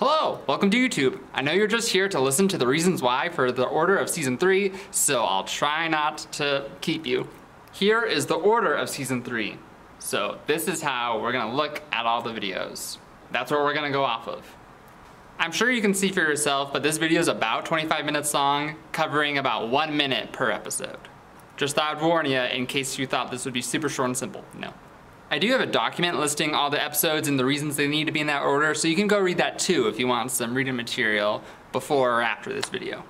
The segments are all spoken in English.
Hello, welcome to YouTube. I know you're just here to listen to the reasons why for the order of Season 3, so I'll try not to keep you. Here is the order of Season 3. So this is how we're gonna look at all the videos. That's what we're gonna go off of. I'm sure you can see for yourself, but this video is about 25 minutes long, covering about 1 minute per episode. Just thought I'd warn you in case you thought this would be super short and simple. No. I do have a document listing all the episodes and the reasons they need to be in that order, so you can go read that too if you want some reading material before or after this video.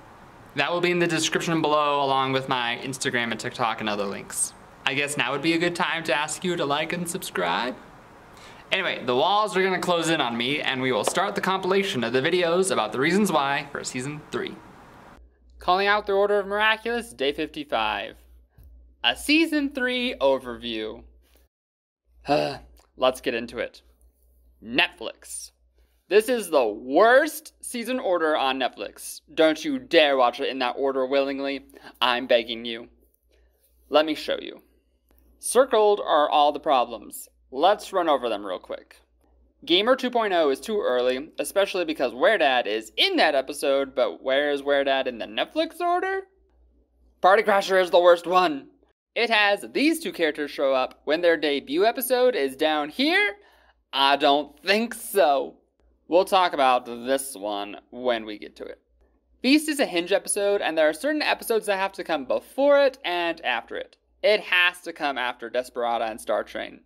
That will be in the description below along with my Instagram and TikTok and other links. I guess now would be a good time to ask you to like and subscribe. Anyway, the walls are gonna close in on me and we will start the compilation of the videos about the reasons why for Season 3. Calling out the order of Miraculous, Day 55. A Season 3 overview. Let's get into it. Netflix. This is the worst season order on Netflix. Don't you dare watch it in that order willingly. I'm begging you. Let me show you. Circled are all the problems. Let's run over them real quick. Gamer 2.0 is too early, especially because Weredad is in that episode, but where is Weredad in the Netflix order? Party Crasher is the worst one. It has these two characters show up when their debut episode is down here? I don't think so. We'll talk about this one when we get to it. Feast is a Hinge episode, and there are certain episodes that have to come before it and after it. It has to come after Desperata and Star Train.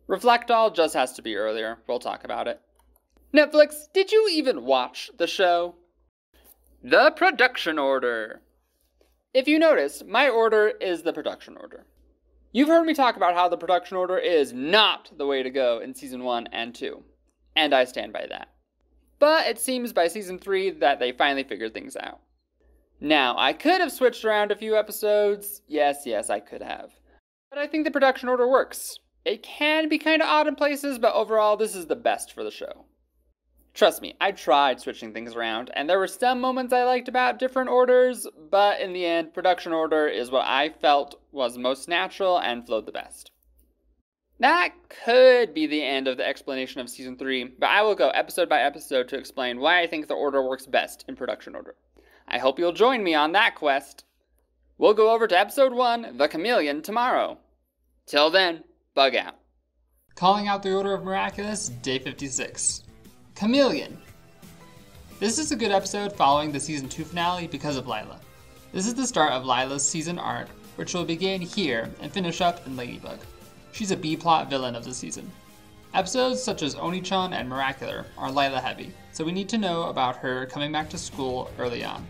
Reflect All just has to be earlier. We'll talk about it. Netflix, did you even watch the show? The production order. If you notice, my order is the production order. You've heard me talk about how the production order is not the way to go in Season 1 and 2, and I stand by that. But it seems by Season 3 that they finally figured things out. Now, I could have switched around a few episodes. Yes, I could have. But I think the production order works. It can be kind of odd in places, but overall, this is the best for the show. Trust me, I tried switching things around, and there were some moments I liked about different orders, but in the end, production order is what I felt was most natural and flowed the best. That could be the end of the explanation of Season 3, but I will go episode by episode to explain why I think the order works best in production order. I hope you'll join me on that quest. We'll go over to Episode 1, The Chameleon, tomorrow. Till then, bug out. Calling out the order of Miraculous, Day 56. Chameleon. This is a good episode following the Season 2 finale because of Lila. This is the start of Lila's season arc, which will begin here and finish up in Ladybug. She's a B-plot villain of the season. Episodes such as Oni-chan and Miraculous are Lila heavy, so we need to know about her coming back to school early on.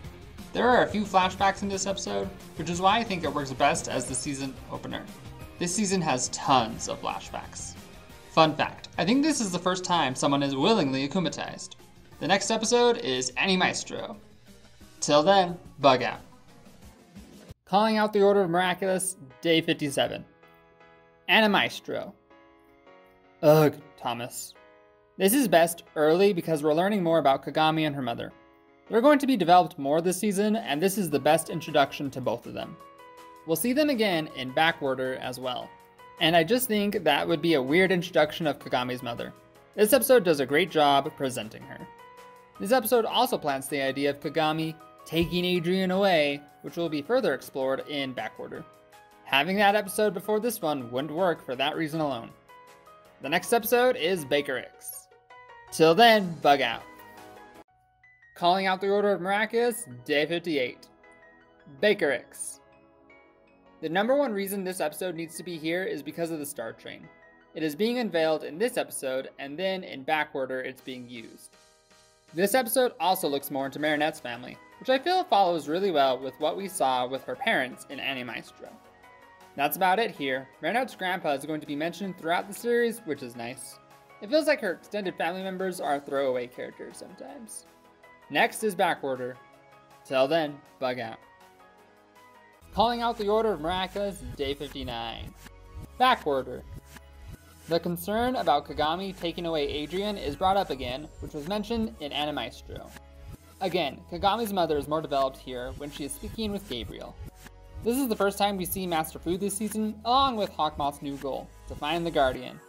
There are a few flashbacks in this episode, which is why I think it works best as the season opener. This season has tons of flashbacks. Fun fact, I think this is the first time someone is willingly akumatized. The next episode is Annie Maestro. Till then, bug out. Calling out the order of Miraculous, Day 57. Annie Maestro. Ugh, Thomas. This is best early because we're learning more about Kagami and her mother. They're going to be developed more this season, and this is the best introduction to both of them. We'll see them again in back order as well. And I just think that would be a weird introduction of Kagami's mother. This episode does a great job presenting her. This episode also plants the idea of Kagami taking Adrian away, which will be further explored in back order. Having that episode before this one wouldn't work for that reason alone. The next episode is Baker X. Till then, bug out. Calling out the order of Miraculous, Day 58. Baker X. The number one reason this episode needs to be here is because of the Star Train. It is being unveiled in this episode, and then in back order it's being used. This episode also looks more into Marinette's family, which I feel follows really well with what we saw with her parents in Annie Maestro. That's about it here. Marinette's grandpa is going to be mentioned throughout the series, which is nice. It feels like her extended family members are throwaway characters sometimes. Next is back order. Till then, bug out. Calling out the order of Miraculous, Day 59. Back order. The concern about Kagami taking away Adrian is brought up again, which was mentioned in Annie Maestro. Again, Kagami's mother is more developed here when she is speaking with Gabriel. This is the first time we see Master Fu this season, along with Hawkmoth's new goal, to find the Guardian.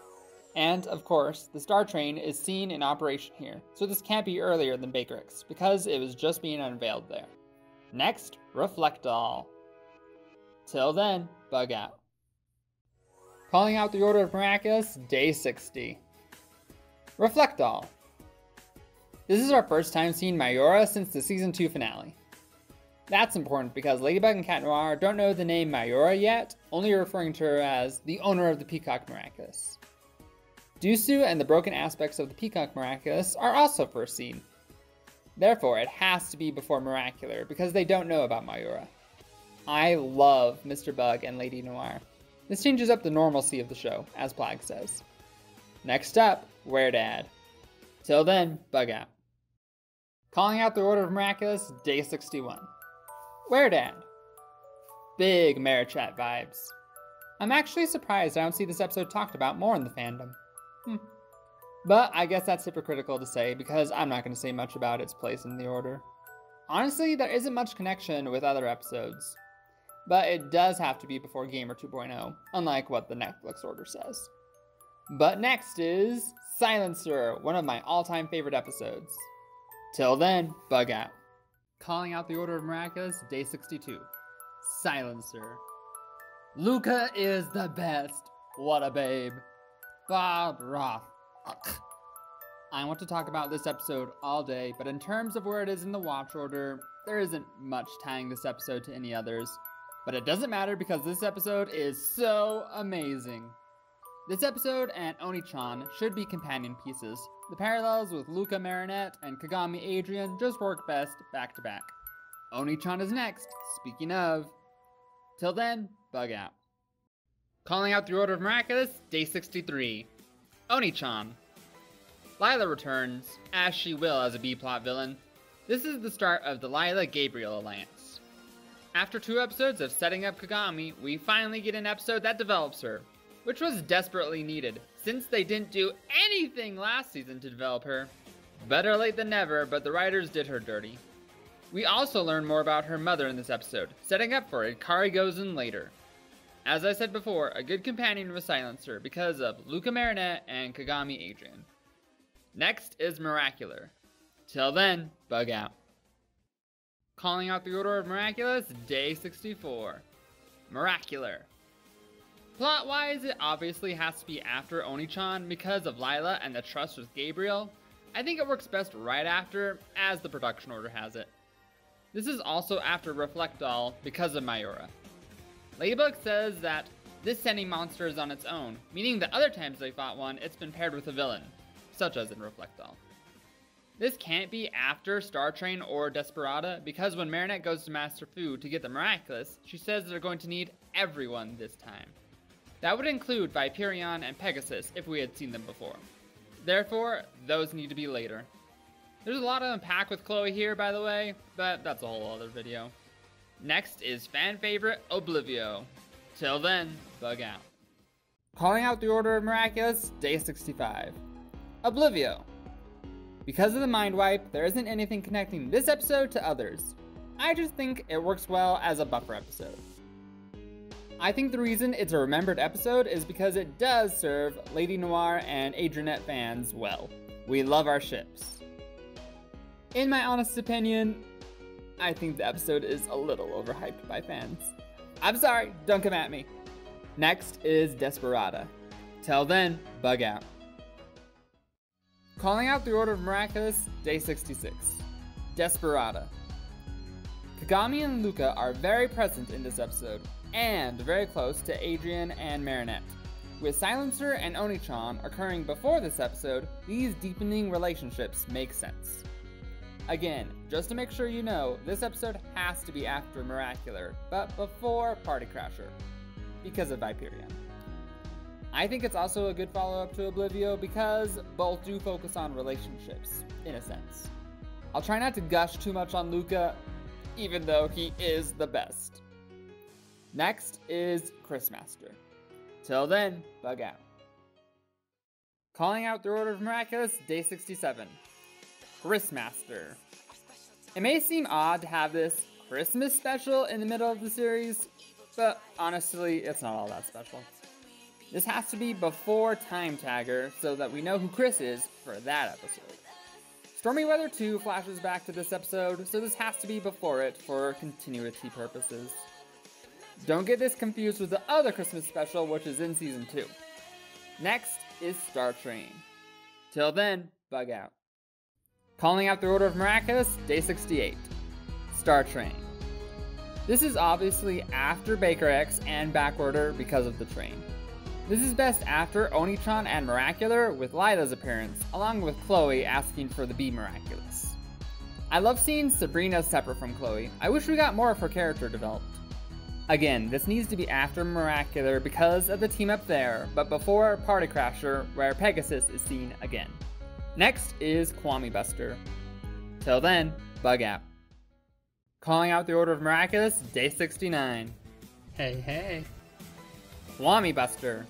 And, of course, the Star Train is seen in operation here, so this can't be earlier than Bakerix, because it was just being unveiled there. Next, Reflectall. Till then, bug out. Calling out the Order of Miraculous, Day 60. Reflectall. This is our first time seeing Mayura since the Season 2 finale. That's important because Ladybug and Cat Noir don't know the name Mayura yet, only referring to her as the owner of the Peacock Miraculous. Dusu and the broken aspects of the Peacock Miraculous are also first seen. Therefore, it has to be before Miracular because they don't know about Mayura. I love Mr. Bug and Lady Noir. This changes up the normalcy of the show, as Plag says. Next up, Where Dad. Till then, bug out. Calling out the Order of Miraculous, Day 61. Where Dad. Big Marichat vibes. I'm actually surprised I don't see this episode talked about more in the fandom. But I guess that's hypocritical to say because I'm not going to say much about its place in the Order. Honestly, there isn't much connection with other episodes. But it does have to be before Gamer 2.0, unlike what the Netflix order says. But next is Silencer, one of my all-time favorite episodes. Till then, bug out. Calling out the Order of Miraculous, Day 62. Silencer. Luca is the best. What a babe. Bob Roth. Ugh. I want to talk about this episode all day, but in terms of where it is in the watch order, there isn't much tying this episode to any others. But it doesn't matter because this episode is so amazing. This episode and Oni-chan should be companion pieces. The parallels with Luca Marinette and Kagami Adrian just work best back to back. Oni-chan is next, speaking of. Till then, bug out. Calling out the Order of Miraculous, Day 63. Oni-chan. Lila returns, as she will as a B-plot villain. This is the start of the Lila-Gabriel alliance. After 2 episodes of setting up Kagami, we finally get an episode that develops her, which was desperately needed, since they didn't do anything last season to develop her. Better late than never, but the writers did her dirty. We also learn more about her mother in this episode, setting up for Ikari Gozen later. As I said before, a good companion was Silencer because of Luca Marinette and Kagami Adrian. Next is Miracular. Till then, bug out. Calling out the Order of Miraculous, Day 64. Miracular. Plot-wise, it obviously has to be after Oni-chan because of Lila and the trust with Gabriel. I think it works best right after, as the production order has it. This is also after Reflectall because of Mayura. Ladybug says that this sending monster is on its own, meaning that other times they fought one, it's been paired with a villain, such as in Reflectall. This can't be after Star Train or Desperata, because when Marinette goes to Master Fu to get the Miraculous, she says they're going to need everyone this time. That would include Viperion and Pegasus if we had seen them before. Therefore, those need to be later. There's a lot to unpack with Chloe here, by the way, but that's a whole other video. Next is fan favorite Oblivio. Till then, bug out. Calling out the Order of Miraculous, Day 65. Oblivio. Because of the mind wipe, there isn't anything connecting this episode to others. I just think it works well as a buffer episode. I think the reason it's a remembered episode is because it does serve Lady Noir and Adrianette fans well. We love our ships. In my honest opinion, I think the episode is a little overhyped by fans. I'm sorry, don't come at me. Next is Desperata. Till then, bug out. Calling out the Order of Miraculous, Day 66. Desperata. Kagami and Luca are very present in this episode, and very close to Adrian and Marinette. With Silencer and Oni-chan occurring before this episode, these deepening relationships make sense. Again, just to make sure you know, this episode has to be after Miracular, but before Party Crasher, because of Viperion. I think it's also a good follow-up to Oblivio because both do focus on relationships, in a sense. I'll try not to gush too much on Luca, even though he is the best. Next is Chrismaster. Till then, bug out. Calling out the Order of Miraculous, Day 67. Chrismaster. It may seem odd to have this Christmas special in the middle of the series, but honestly, it's not all that special. This has to be before Time Tagger so that we know who Chris is for that episode. Stormy Weather 2 flashes back to this episode, so this has to be before it for continuity purposes. Don't get this confused with the other Christmas special, which is in Season 2. Next is Star Train. Till then, bug out. Calling out the Order of Miraculous, Day 68. Star Train. This is obviously after Baker X and backorder because of the train. This is best after Onichan and Miracular with Lila's appearance, along with Chloe asking for the Be Miraculous. I love seeing Sabrina separate from Chloe. I wish we got more of her character developed. Again, this needs to be after Miracular because of the team up there, but before Party Crasher, where Pegasus is seen again. Next is Kwame Buster. Till then, bug out. Calling out the Order of Miraculous, Day 69. Hey. Kwame Buster.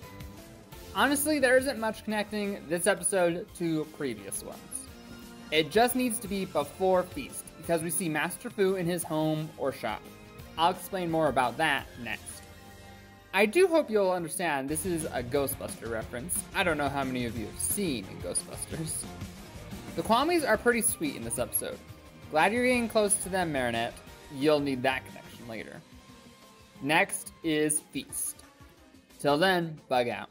Honestly, there isn't much connecting this episode to previous ones. It just needs to be before Feast, because we see Master Fu in his home or shop. I'll explain more about that next. I do hope you'll understand this is a Ghostbuster reference. I don't know how many of you have seen Ghostbusters. The Kwames are pretty sweet in this episode. Glad you're getting close to them, Marinette. You'll need that connection later. Next is Feast. Till then, bug out.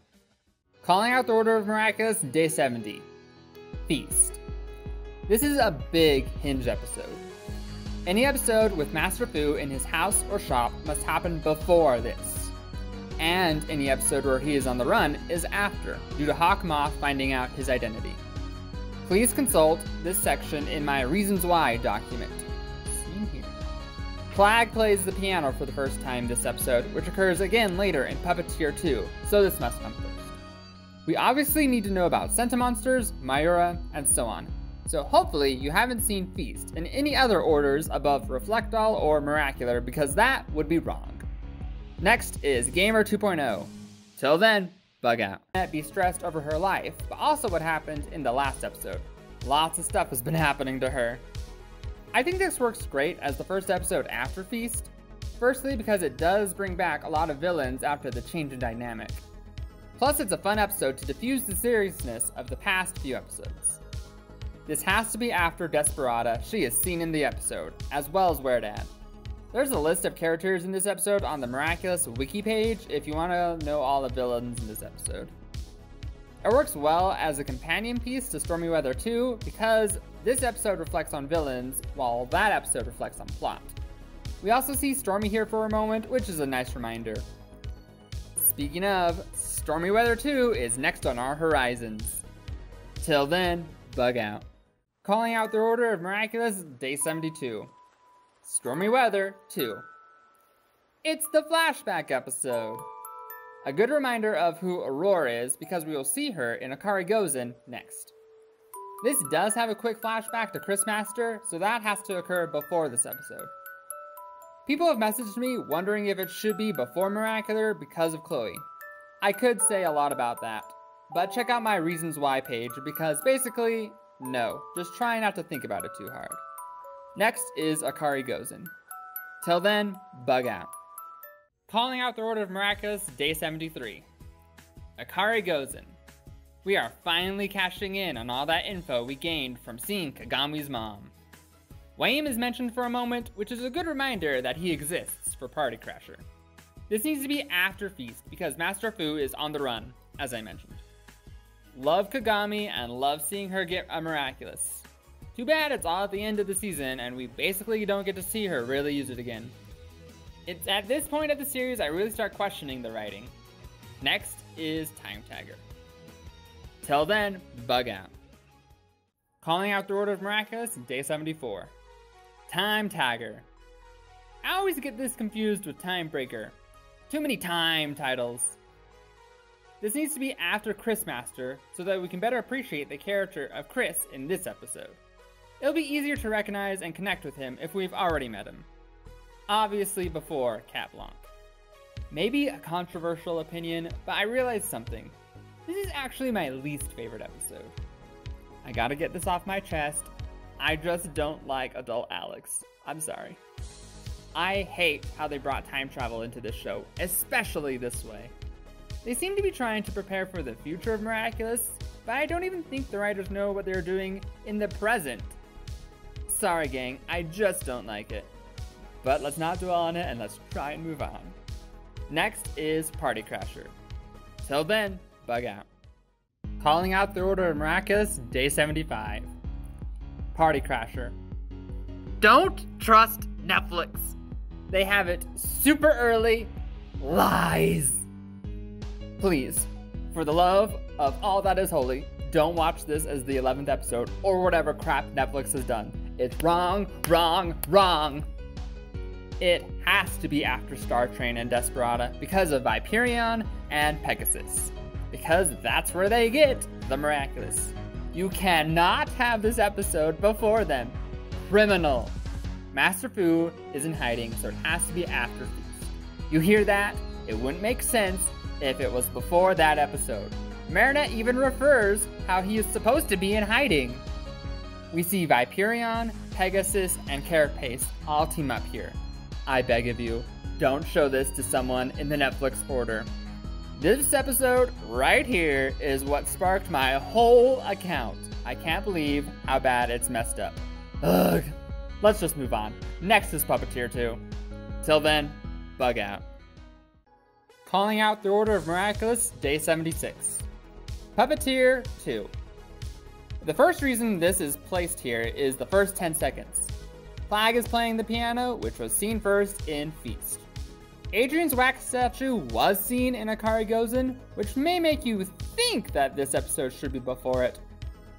Calling out the Order of Miraculous, Day 70. Feast. This is a big Hinge episode. Any episode with Master Fu in his house or shop must happen before this. And any episode where he is on the run is after, due to Hawk Moth finding out his identity. Please consult this section in my Reasons Why document. Seen here. Clag plays the piano for the first time this episode, which occurs again later in Puppeteer 2, so this must come first. We obviously need to know about Centimonsters, Mayura, and so on. So hopefully you haven't seen Feast in any other orders above Reflectall or Miracular, because that would be wrong. Next is Gamer 2.0. Till then, bug out. Be stressed over her life, but also what happened in the last episode. Lots of stuff has been happening to her. I think this works great as the first episode after Feast. Firstly, because it does bring back a lot of villains after the change in dynamic. Plus, it's a fun episode to diffuse the seriousness of the past few episodes. This has to be after Desperada. She is seen in the episode, as well as Where Dad. There's a list of characters in this episode on the Miraculous wiki page if you want to know all the villains in this episode. It works well as a companion piece to Stormy Weather 2 because this episode reflects on villains while that episode reflects on plot. We also see Stormy here for a moment, which is a nice reminder. Speaking of, Stormy Weather 2 is next on our horizons. Till then, bug out. Calling out the Order of Miraculous, Day 72. Stormy Weather 2. It's the flashback episode. A good reminder of who Aurora is because we will see her in Akari Gozen next. This does have a quick flashback to Chris Master, so that has to occur before this episode. People have messaged me wondering if it should be before Miracular because of Chloe. I could say a lot about that, but check out my Reasons Why page because basically, no, just try not to think about it too hard. Next is Akari Gozen. Till then, bug out. Calling out the Order of Miraculous, Day 73. Akari Gozen. We are finally cashing in on all that info we gained from seeing Kagami's mom. Wayne is mentioned for a moment, which is a good reminder that he exists for Party Crasher. This needs to be after Feast because Master Fu is on the run, as I mentioned. Love Kagami and love seeing her get a Miraculous. Too bad it's all at the end of the season and we basically don't get to see her really use it again. It's at this point of the series I really start questioning the writing. Next is Time Tagger. Till then, bug out. Calling out the Order of Miraculous, Day 74. Time Tagger. I always get this confused with Time Breaker. Too many time titles. This needs to be after Chris Master so that we can better appreciate the character of Chris in this episode. It'll be easier to recognize and connect with him if we've already met him. Obviously before Cat Blanc. Maybe a controversial opinion, but I realized something. This is actually my least favorite episode. I gotta get this off my chest. I just don't like adult Alex. I'm sorry. I hate how they brought time travel into this show, especially this way. They seem to be trying to prepare for the future of Miraculous, but I don't even think the writers know what they're doing in the present. Sorry gang, I just don't like it. But let's not dwell on it and let's try and move on. Next is Party Crasher. Till then, bug out. Calling out the Order of Miraculous, day 75. Party Crasher. Don't trust Netflix. They have it super early. Lies. Please, for the love of all that is holy, don't watch this as the 11th episode or whatever crap Netflix has done. It's wrong, wrong, wrong. It has to be after Star Train and Desperata because of Viperion and Pegasus. Because that's where they get the Miraculous. You cannot have this episode before them. Criminal. Master Fu is in hiding, so it has to be after Feast. You hear that? It wouldn't make sense if it was before that episode. Marinette even refers how he is supposed to be in hiding. We see Viperion, Pegasus, and Carapace all team up here. I beg of you, don't show this to someone in the Netflix order. This episode right here is what sparked my whole account. I can't believe how bad it's messed up. Ugh. Let's just move on. Next is Puppeteer 2. Till then, bug out. Calling out the Order of Miraculous, day 76. Puppeteer 2. The first reason this is placed here is the first 10 seconds. Flag is playing the piano, which was seen first in Feast. Adrian's wax statue was seen in Akari Gozen, which may make you think that this episode should be before it,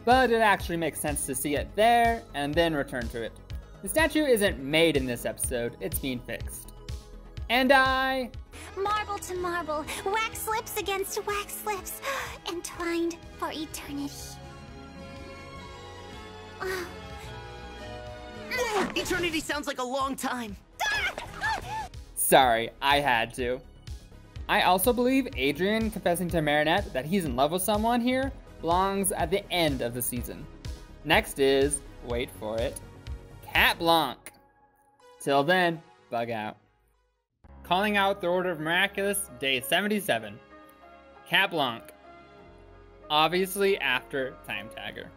but it actually makes sense to see it there and then return to it. The statue isn't made in this episode, it's being fixed. And marble to marble, wax lips against wax lips, entwined for eternity. Oh. Eternity sounds like a long time. Sorry, I had to. I also believe Adrian confessing to Marinette that he's in love with someone here belongs at the end of the season. Next is, wait for it, Cat Blanc. Till then, bug out. Calling out the Order of Miraculous, day 77. Cat Blanc. Obviously after Time Tagger.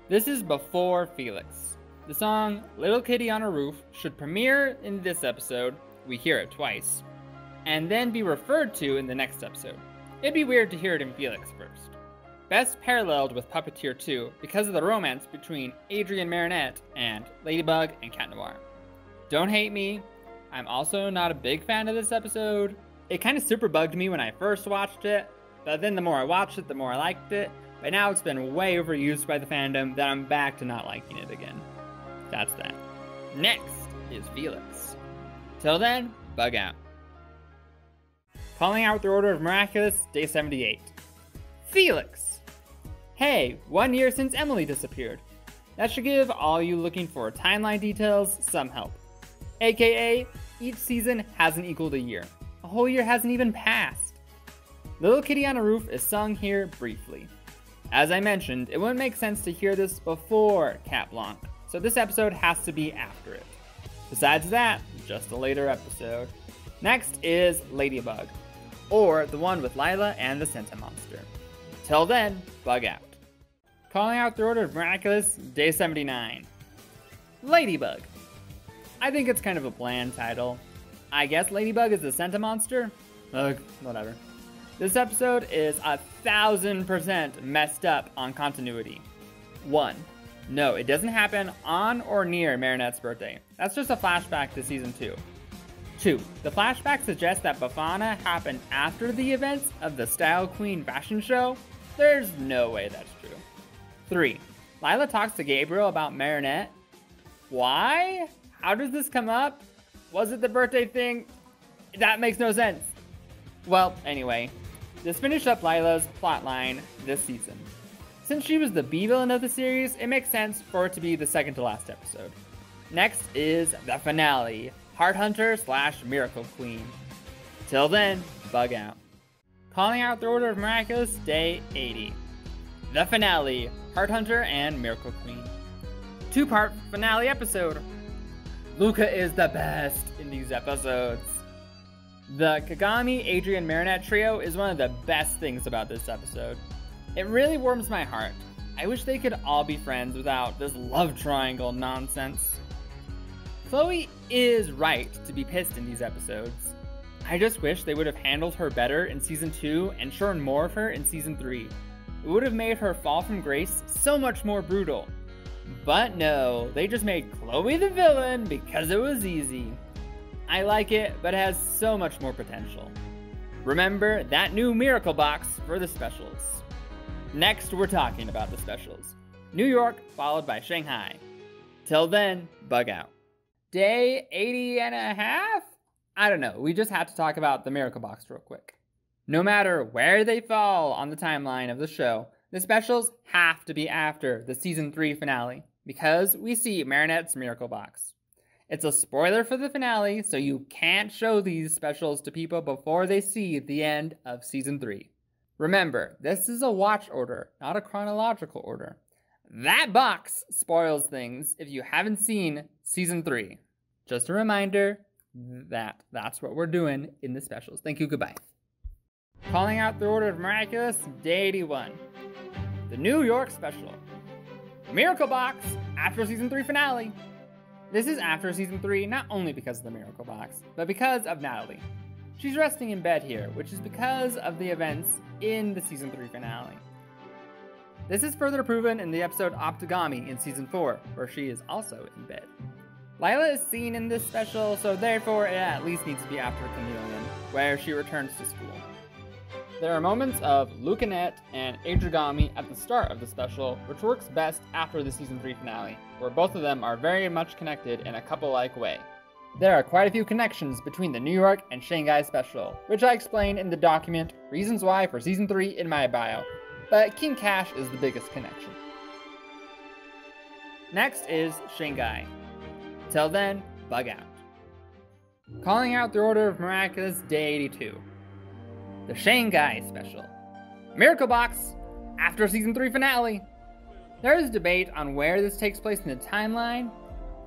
This is before Felix. The song Little Kitty on a Roof should premiere in this episode, we hear it twice, and then be referred to in the next episode. It'd be weird to hear it in Felix first. Best paralleled with Puppeteer 2 because of the romance between Adrian Marinette and Ladybug and Cat Noir. Don't hate me, I'm also not a big fan of this episode. It kind of super bugged me when I first watched it, but then the more I watched it, the more I liked it. But now it's been way overused by the fandom that I'm back to not liking it again. That's that. Next is Felix. Till then, bug out. Calling out the Order of Miraculous, day 78. Felix! Hey, 1 year since Emily disappeared. That should give all you looking for timeline details some help. AKA, each season hasn't equaled a year. A whole year hasn't even passed. Little Kitty on a Roof is sung here briefly. As I mentioned, it wouldn't make sense to hear this before Cat Blanc, so this episode has to be after it. Besides that, just a later episode. Next is Ladybug, or the one with Lila and the Senta Monster. Till then, bug out. Calling out the Order of Miraculous, day 79. Ladybug. I think it's kind of a bland title. I guess Ladybug is the Senta Monster? Ugh, whatever. This episode is 1000% messed up on continuity. 1. No, it doesn't happen on or near Marinette's birthday. That's just a flashback to season 2. 2. The flashback suggests that Bafana happened after the events of the Style Queen fashion show. There's no way that's true. 3. Lila talks to Gabriel about Marinette. Why? How does this come up? Was it the birthday thing? That makes no sense. Well, anyway, this finished up Lila's plotline this season. Since she was the B-villain of the series, it makes sense for it to be the second to last episode. Next is the finale, Heart Hunter / Miracle Queen. Till then, bug out. Calling out the Order of Miraculous, day 80. The finale, Heart Hunter and Miracle Queen. 2-part finale episode. Luca is the best in these episodes. The Kagami, Adrian, Marinette trio is one of the best things about this episode. It really warms my heart. I wish they could all be friends without this love triangle nonsense. Chloe is right to be pissed in these episodes. I just wish they would have handled her better in Season 2 and shown more of her in Season 3. It would have made her fall from grace so much more brutal. But no, they just made Chloe the villain because it was easy. I like it, but it has so much more potential. Remember that new Miracle Box for the specials. Next, we're talking about the specials. New York, followed by Shanghai. Till then, bug out. Day 80 and a half? I don't know, we just have to talk about the Miracle Box real quick. No matter where they fall on the timeline of the show, the specials have to be after the Season 3 finale, because we see Marinette's Miracle Box. It's a spoiler for the finale, so you can't show these specials to people before they see the end of Season 3. Remember, this is a watch order, not a chronological order. That box spoils things if you haven't seen Season 3. Just a reminder that that's what we're doing in the specials. Thank you, goodbye. Calling out the order of Miraculous, Day 81. The New York special. Miracle Box, after Season 3 finale. This is after Season 3 not only because of the Miracle Box, but because of Natalie. She's resting in bed here, which is because of the events in the Season 3 finale. This is further proven in the episode Optigami in Season 4, where she is also in bed. Lila is seen in this special, so therefore it at least needs to be after Chameleon, where she returns to school. There are moments of Lucanette and Adrigami at the start of the special, which works best after the Season 3 finale, where both of them are very much connected in a couple-like way. There are quite a few connections between the New York and Shanghai special, which I explain in the document Reasons Why for Season 3 in my bio, but King Cash is the biggest connection. Next is Shanghai. Till then, bug out. Calling out the order of Miraculous, Day 82. The Shanghai special. Miracle Box, after Season 3 finale. There is debate on where this takes place in the timeline.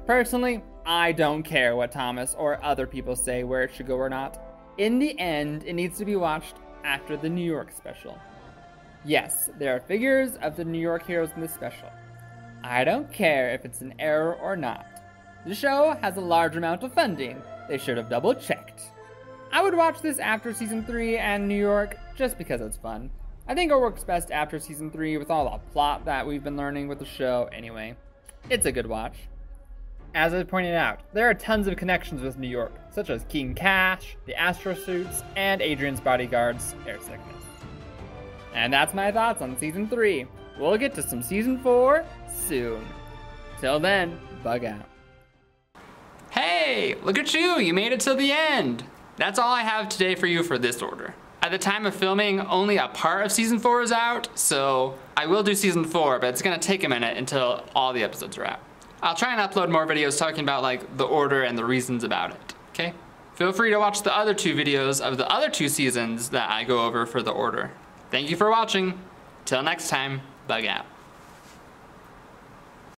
Personally, I don't care what Thomas or other people say where it should go or not. In the end, it needs to be watched after the New York special. Yes, there are figures of the New York heroes in this special. I don't care if it's an error or not. The show has a large amount of funding. They should have double checked. I would watch this after Season 3 and New York just because it's fun. I think it works best after Season 3 with all the plot that we've been learning with the show anyway. It's a good watch. As I pointed out, there are tons of connections with New York, such as King Cash, the Astro Suits, and Adrian's bodyguard's air sickness. And that's my thoughts on Season 3. We'll get to some Season 4 soon. Till then, bug out. Hey, look at you, you made it till the end. That's all I have today for you for this order. At the time of filming, only a part of Season 4 is out, so I will do Season 4, but it's gonna take a minute until all the episodes are out. I'll try and upload more videos talking about like the order and the reasons about it, okay? Feel free to watch the other 2 videos of the other 2 seasons that I go over for the order. Thank you for watching. Till next time, bug out.